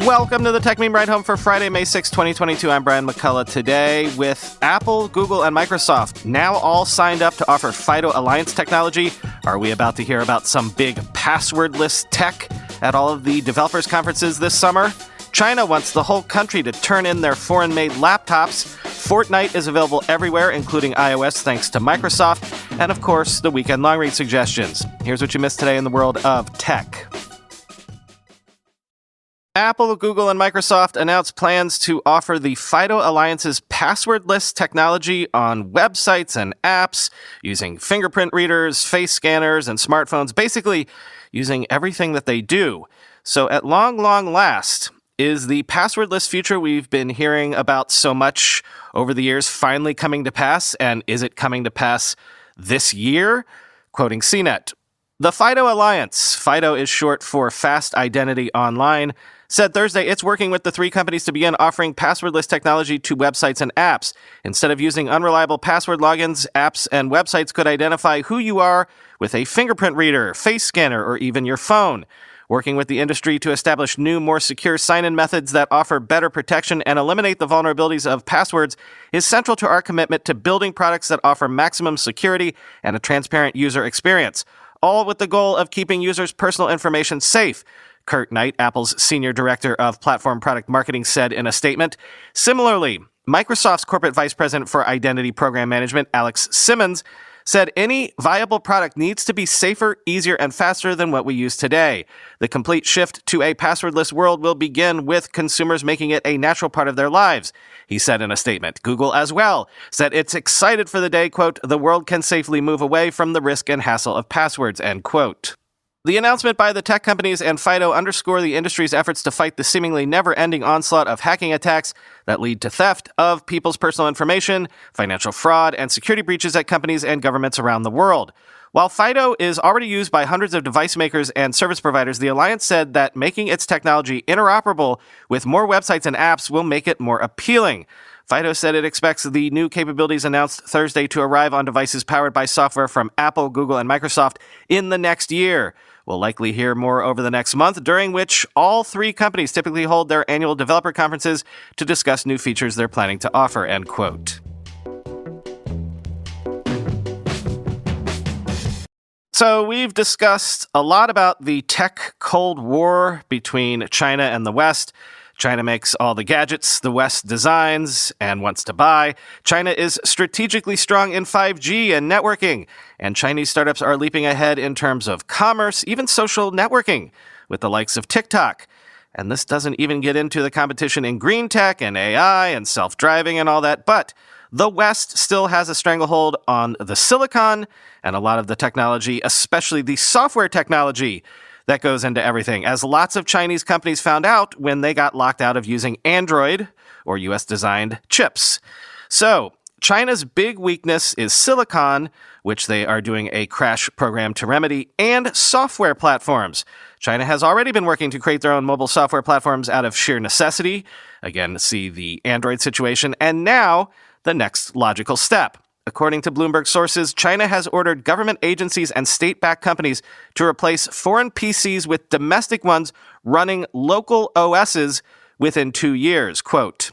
Welcome to the Techmeme Ride Home for Friday, May 6, 2022. I'm Brian McCullough. Today, with Apple, Google, and Microsoft now all signed up to offer FIDO Alliance technology, are we about to hear about some big passwordless tech at all of the developers conferences this summer? China wants the whole country to turn in their foreign-made laptops. Fortnite is available everywhere, including iOS, thanks to Microsoft. And, of course, the weekend long-read suggestions. Here's what you missed today in the world of tech. Apple, Google, and Microsoft announced plans to offer the FIDO Alliance's passwordless technology on websites and apps using fingerprint readers, face scanners, and smartphones, basically using everything that they do. So at long last, is the passwordless future we've been hearing about so much over the years finally coming to pass? And is it coming to pass this year? Quoting CNET. The FIDO Alliance, FIDO is short for Fast Identity Online, said Thursday it's working with the three companies to begin offering passwordless technology to websites and apps. Instead of using unreliable password logins, apps and websites could identify who you are with a fingerprint reader, face scanner, or even your phone. Working with the industry to establish new, more secure sign-in methods that offer better protection and eliminate the vulnerabilities of passwords is central to our commitment to building products that offer maximum security and a transparent user experience, all with the goal of keeping users' personal information safe, Kurt Knight, Apple's senior director of platform product marketing, said in a statement. Similarly, Microsoft's corporate vice president for identity program management, Alex Simmons, said any viable product needs to be safer, easier, and faster than what we use today. The complete shift to a passwordless world will begin with consumers making it a natural part of their lives, he said in a statement. Google as well said it's excited for the day, quote, the world can safely move away from the risk and hassle of passwords, end quote. The announcement by the tech companies and FIDO underscore the industry's efforts to fight the seemingly never-ending onslaught of hacking attacks that lead to theft of people's personal information, financial fraud, and security breaches at companies and governments around the world. While FIDO is already used by hundreds of device makers and service providers, the Alliance said that making its technology interoperable with more websites and apps will make it more appealing. FIDO said it expects the new capabilities announced Thursday to arrive on devices powered by software from Apple, Google, and Microsoft in the next year. We'll likely hear more over the next month, during which all three companies typically hold their annual developer conferences to discuss new features they're planning to offer, end quote. So we've discussed a lot about the tech Cold War between China and the West. China makes all the gadgets the West designs and wants to buy. China is strategically strong in 5G and networking, and Chinese startups are leaping ahead in terms of commerce, even social networking, with the likes of TikTok. And this doesn't even get into the competition in green tech and AI and self-driving and all that, but the West still has a stranglehold on the silicon and a lot of the technology, especially the software technology that goes into everything, as lots of Chinese companies found out when they got locked out of using Android or US-designed chips. So China's big weakness is silicon, which they are doing a crash program to remedy, and software platforms. China has already been working to create their own mobile software platforms out of sheer necessity. Again, see the Android situation, and now the next logical step. According to Bloomberg sources, China has ordered government agencies and state-backed companies to replace foreign PCs with domestic ones running local OSs within 2 years. Quote,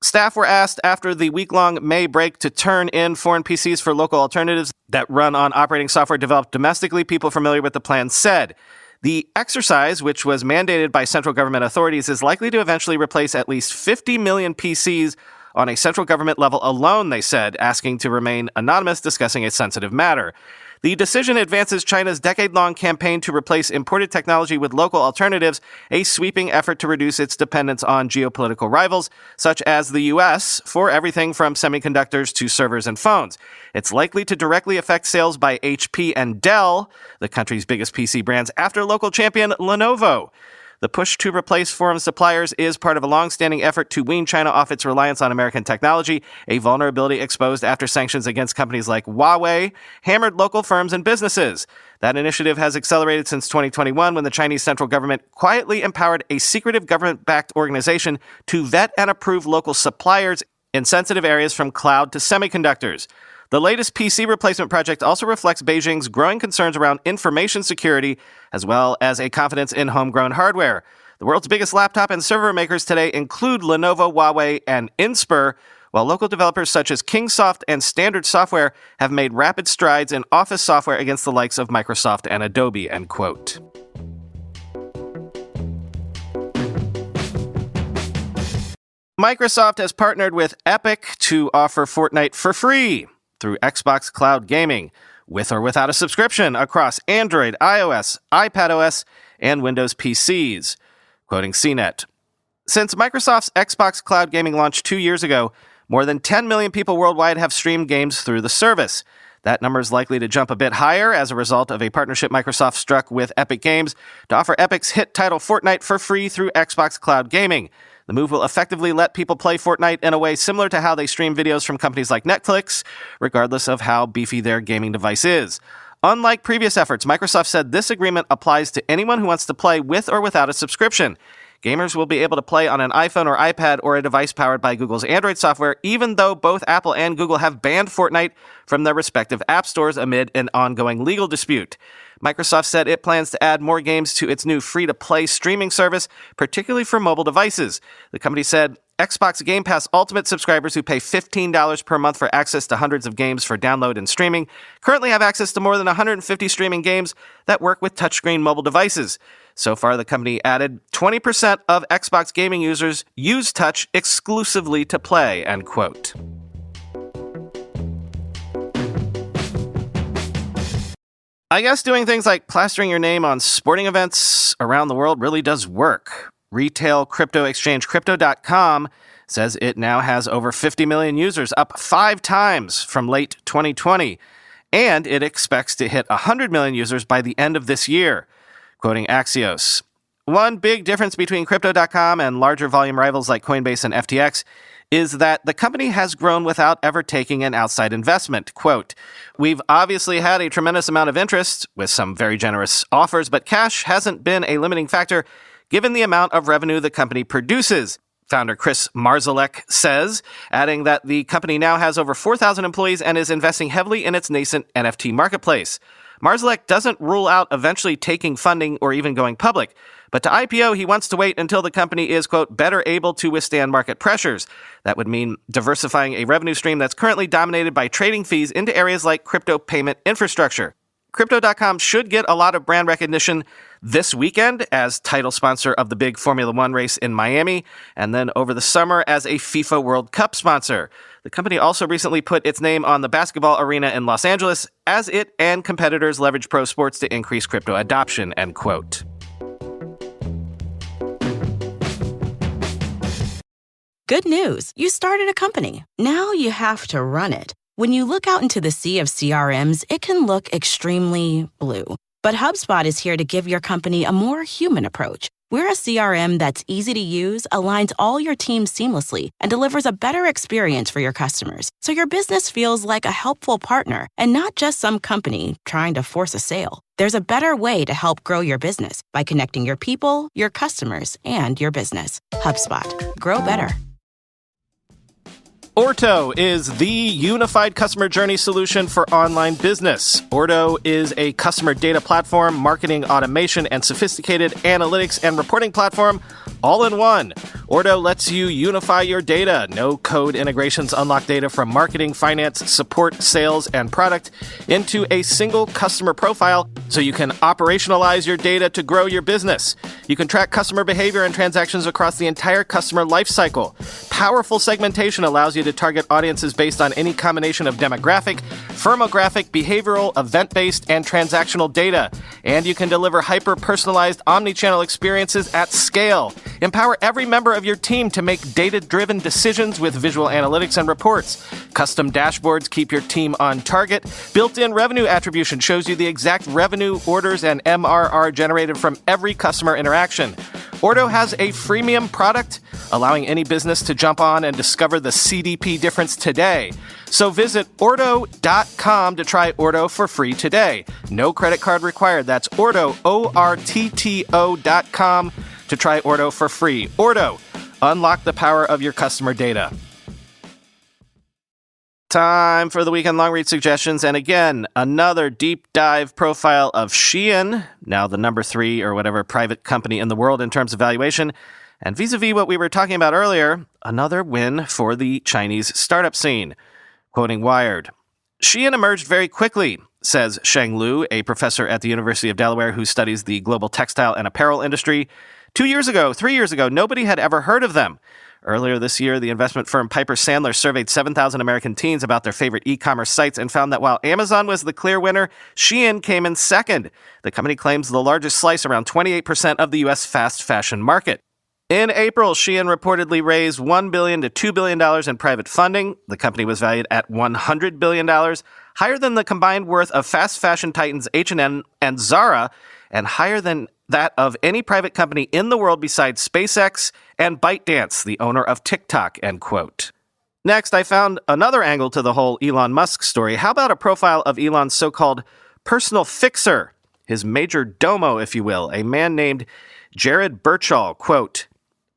staff were asked after the week-long May break to turn in foreign PCs for local alternatives that run on operating software developed domestically, people familiar with the plan said. The exercise, which was mandated by central government authorities, is likely to eventually replace at least 50 million PCs on a central government level alone, they said, asking to remain anonymous, discussing a sensitive matter. The decision advances China's decade-long campaign to replace imported technology with local alternatives, a sweeping effort to reduce its dependence on geopolitical rivals, such as the U.S., for everything from semiconductors to servers and phones. It's likely to directly affect sales by HP and Dell, the country's biggest PC brands, after local champion Lenovo. The push to replace foreign suppliers is part of a long-standing effort to wean China off its reliance on American technology, a vulnerability exposed after sanctions against companies like Huawei hammered local firms and businesses. That initiative has accelerated since 2021 when the Chinese central government quietly empowered a secretive government-backed organization to vet and approve local suppliers in sensitive areas from cloud to semiconductors. The latest PC replacement project also reflects Beijing's growing concerns around information security, as well as a confidence in homegrown hardware. The world's biggest laptop and server makers today include Lenovo, Huawei, and Inspur, while local developers such as Kingsoft and Standard Software have made rapid strides in office software against the likes of Microsoft and Adobe, end quote. Microsoft has partnered with Epic to offer Fortnite for free through Xbox Cloud Gaming, with or without a subscription across Android, iOS, iPadOS, and Windows PCs, quoting CNET. Since Microsoft's Xbox Cloud Gaming launched 2 years ago, more than 10 million people worldwide have streamed games through the service. That number is likely to jump a bit higher as a result of a partnership Microsoft struck with Epic Games to offer Epic's hit title Fortnite for free through Xbox Cloud Gaming. The move will effectively let people play Fortnite in a way similar to how they stream videos from companies like Netflix, regardless of how beefy their gaming device is. Unlike previous efforts, Microsoft said this agreement applies to anyone who wants to play with or without a subscription. Gamers will be able to play on an iPhone or iPad or a device powered by Google's Android software, even though both Apple and Google have banned Fortnite from their respective app stores amid an ongoing legal dispute. Microsoft said it plans to add more games to its new free-to-play streaming service, particularly for mobile devices. The company said Xbox Game Pass Ultimate subscribers who pay $15 per month for access to hundreds of games for download and streaming currently have access to more than 150 streaming games that work with touchscreen mobile devices. So far, the company added 20% of Xbox gaming users use touch exclusively to play, end quote. I guess doing things like plastering your name on sporting events around the world really does work. Retail crypto exchange Crypto.com says it now has over 50 million users, up 5 times from late 2020, and it expects to hit 100 million users by the end of this year, quoting Axios. One big difference between Crypto.com and larger volume rivals like Coinbase and FTX is that the company has grown without ever taking an outside investment. Quote, "We've obviously had a tremendous amount of interest with some very generous offers, but cash hasn't been a limiting factor given the amount of revenue the company produces," founder Chris Marszalek says, adding that the company now has over 4,000 employees and is investing heavily in its nascent NFT marketplace. Marszalek doesn't rule out eventually taking funding or even going public, but to IPO, he wants to wait until the company is, quote, better able to withstand market pressures. That would mean diversifying a revenue stream that's currently dominated by trading fees into areas like crypto payment infrastructure. Crypto.com should get a lot of brand recognition this weekend as title sponsor of the big Formula One race in Miami, and then over the summer as a FIFA World Cup sponsor. The company also recently put its name on the basketball arena in Los Angeles as it and competitors leverage pro sports to increase crypto adoption, end quote. Good news. You started a company. Now you have to run it. When you look out into the sea of CRMs, it can look extremely blue. But HubSpot is here to give your company a more human approach. We're a CRM that's easy to use, aligns all your teams seamlessly, and delivers a better experience for your customers. So your business feels like a helpful partner and not just some company trying to force a sale. There's a better way to help grow your business by connecting your people, your customers, and your business. HubSpot. Grow better. Ordo is the unified customer journey solution for online business. Ordo is a customer data platform, marketing automation, and sophisticated analytics and reporting platform all in one. Ordo lets you unify your data. No-code integrations unlock data from marketing, finance, support, sales, and product into a single customer profile so you can operationalize your data to grow your business. You can track customer behavior and transactions across the entire customer lifecycle. Powerful segmentation allows you to target audiences based on any combination of demographic, firmographic, behavioral, event-based, and transactional data. And you can deliver hyper-personalized omnichannel experiences at scale. Empower every member of your team to make data-driven decisions with visual analytics and reports. Custom dashboards keep your team on target. Built-in revenue attribution shows you the exact revenue, orders, and MRR generated from every customer interaction. Ordo has a freemium product, allowing any business to jump on and discover the CDP difference today. So visit Ordo.com to try Ordo for free today. No credit card required. That's Ordo, ORTTO.com to try Ordo for free. Ordo, unlock the power of your customer data. Time for the weekend long read suggestions. And again, another deep dive profile of Shein, now the number 3 or whatever private company in the world in terms of valuation. And vis-a-vis what we were talking about earlier, another win for the Chinese startup scene. Quoting Wired, Shein emerged very quickly, says Sheng Lu, a professor at the University of Delaware who studies the global textile and apparel industry. 3 years ago, nobody had ever heard of them. Earlier this year, the investment firm Piper Sandler surveyed 7,000 American teens about their favorite e-commerce sites and found that while Amazon was the clear winner, Shein came in second. The company claims the largest slice, around 28% of the U.S. fast fashion market. In April, Shein reportedly raised $1 billion to $2 billion in private funding. The company was valued at $100 billion, higher than the combined worth of fast fashion titans H&M and Zara, and higher than that of any private company in the world besides SpaceX and ByteDance, the owner of TikTok, end quote. Next, I found another angle to the whole Elon Musk story. How about a profile of Elon's so-called personal fixer, his major domo, if you will, a man named Jared Birchall, quote,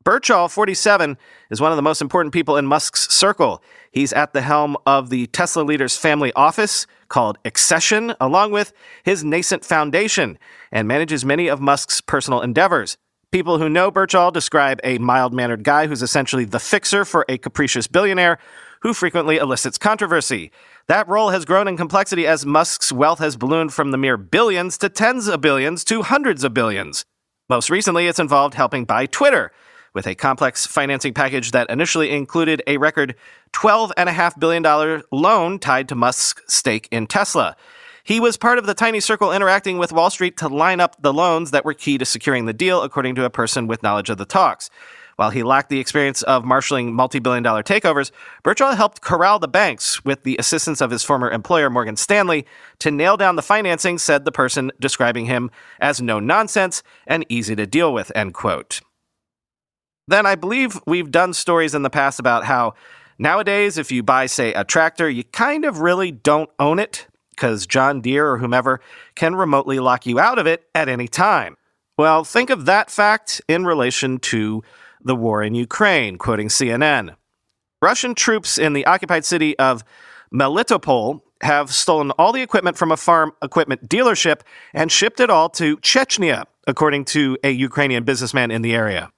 Birchall, 47, is one of the most important people in Musk's circle. He's at the helm of the Tesla leader's family office, called Accession, along with his nascent foundation, and manages many of Musk's personal endeavors. People who know Birchall describe a mild-mannered guy who's essentially the fixer for a capricious billionaire who frequently elicits controversy. That role has grown in complexity as Musk's wealth has ballooned from the mere billions to tens of billions to hundreds of billions. Most recently, it's involved helping buy Twitter, with a complex financing package that initially included a record $12.5 billion loan tied to Musk's stake in Tesla. He was part of the tiny circle interacting with Wall Street to line up the loans that were key to securing the deal, according to a person with knowledge of the talks. While he lacked the experience of marshaling multi-billion-dollar takeovers, Birchall helped corral the banks with the assistance of his former employer, Morgan Stanley, to nail down the financing, said the person describing him as no-nonsense and easy to deal with, end quote. Then I believe we've done stories in the past about how nowadays, if you buy, say, a tractor, you kind of really don't own it because John Deere or whomever can remotely lock you out of it at any time. Well, think of that fact in relation to the war in Ukraine, quoting CNN. Russian troops in the occupied city of Melitopol have stolen all the equipment from a farm equipment dealership and shipped it all to Chechnya, according to a Ukrainian businessman in the area.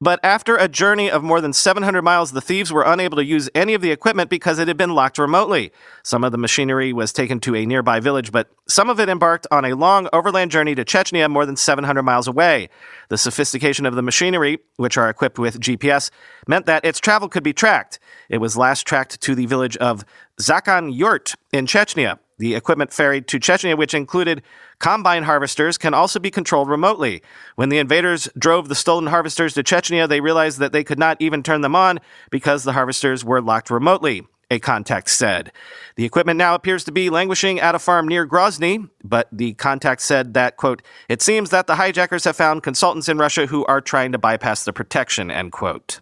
But after a journey of more than 700 miles, the thieves were unable to use any of the equipment because it had been locked remotely. Some of the machinery was taken to a nearby village, but some of it embarked on a long overland journey to Chechnya more than 700 miles away. The sophistication of the machinery, which are equipped with GPS, meant that its travel could be tracked. It was last tracked to the village of Zakhan Yurt in Chechnya. The equipment ferried to Chechnya, which included combine harvesters, can also be controlled remotely. When the invaders drove the stolen harvesters to Chechnya, they realized that they could not even turn them on because the harvesters were locked remotely, a contact said. The equipment now appears to be languishing at a farm near Grozny, but the contact said that, quote, it seems that the hijackers have found consultants in Russia who are trying to bypass the protection, end quote.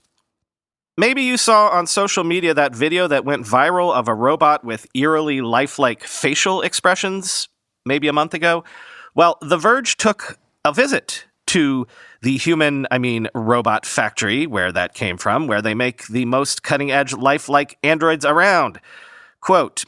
Maybe you saw on social media that video that went viral of a robot with eerily lifelike facial expressions maybe a month ago. Well, The Verge took a visit to the robot factory where that came from, where they make the most cutting-edge lifelike androids around. Quote,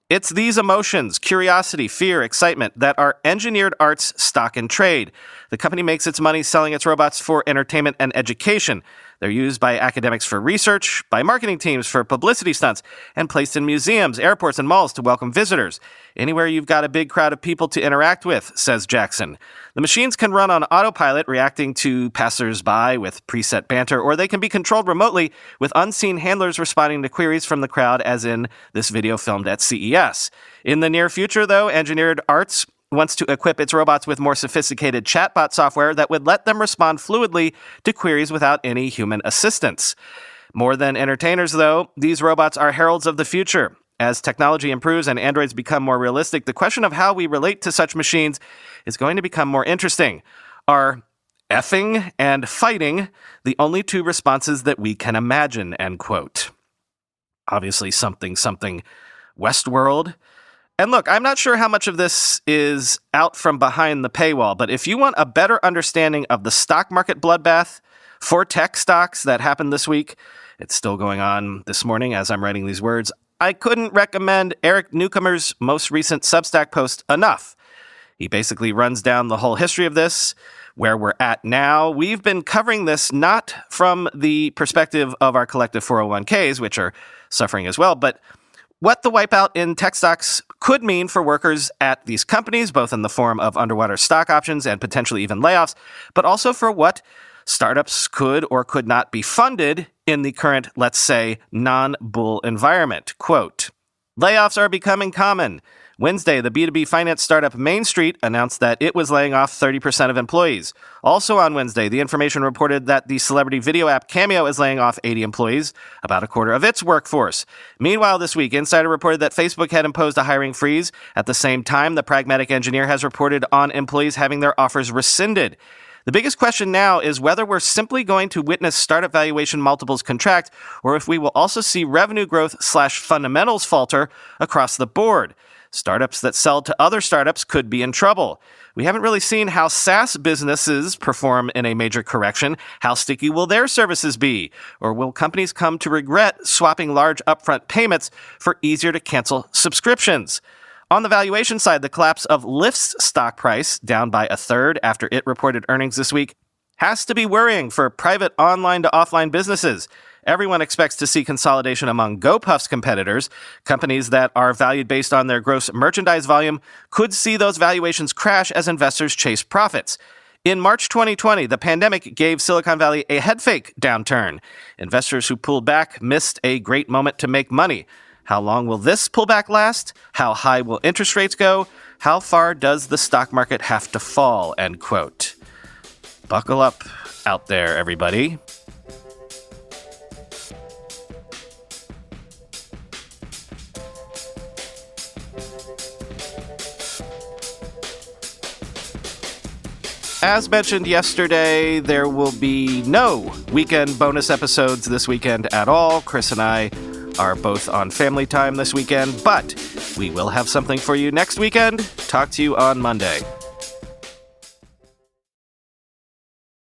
it's these emotions, curiosity, fear, excitement, that are engineered art's stock in trade. The company makes its money selling its robots for entertainment and education. They're used by academics for research, by marketing teams for publicity stunts, and placed in museums, airports, and malls to welcome visitors. Anywhere you've got a big crowd of people to interact with, says Jackson. The machines can run on autopilot, reacting to passers-by with preset banter, or they can be controlled remotely with unseen handlers responding to queries from the crowd, as in this video filmed at CES. In the near future, though, Engineered Arts wants to equip its robots with more sophisticated chatbot software that would let them respond fluidly to queries without any human assistance. More than entertainers, though, these robots are heralds of the future. As technology improves and androids become more realistic, the question of how we relate to such machines is going to become more interesting. Are effing and fighting the only two responses that we can imagine, end quote. Obviously something Westworld. And look, I'm not sure how much of this is out from behind the paywall, but if you want a better understanding of the stock market bloodbath for tech stocks that happened this week, it's still going on this morning as I'm writing these words, I couldn't recommend Eric Newcomer's most recent Substack post enough. He basically runs down the whole history of this, where we're at now. We've been covering this not from the perspective of our collective 401ks, which are suffering as well, but what the wipeout in tech stocks could mean for workers at these companies, both in the form of underwater stock options and potentially even layoffs, but also for what startups could or could not be funded in the current, let's say, non-bull environment. Quote, layoffs are becoming common. Wednesday, the B2B finance startup Main Street announced that it was laying off 30% of employees. Also on Wednesday, the information reported that the celebrity video app Cameo is laying off 80 employees, about a quarter of its workforce. Meanwhile, this week, Insider reported that Facebook had imposed a hiring freeze. At the same time, the Pragmatic Engineer has reported on employees having their offers rescinded. The biggest question now is whether we're simply going to witness startup valuation multiples contract, or if we will also see revenue growth/fundamentals falter across the board. Startups that sell to other startups could be in trouble. We haven't really seen how SaaS businesses perform in a major correction. How sticky will their services be? Or will companies come to regret swapping large upfront payments for easier-to-cancel subscriptions? On the valuation side, the collapse of Lyft's stock price, down by a third after it reported earnings this week, has to be worrying for private online-to-offline businesses. Everyone expects to see consolidation among GoPuff's competitors. Companies that are valued based on their gross merchandise volume could see those valuations crash as investors chase profits. In March 2020, the pandemic gave Silicon Valley a headfake downturn. Investors who pulled back missed a great moment to make money. How long will this pullback last? How high will interest rates go? How far does the stock market have to fall? End quote. Buckle up out there, everybody. As mentioned yesterday, there will be no weekend bonus episodes this weekend at all. Chris and I are both on family time this weekend, but we will have something for you next weekend. Talk to you on Monday.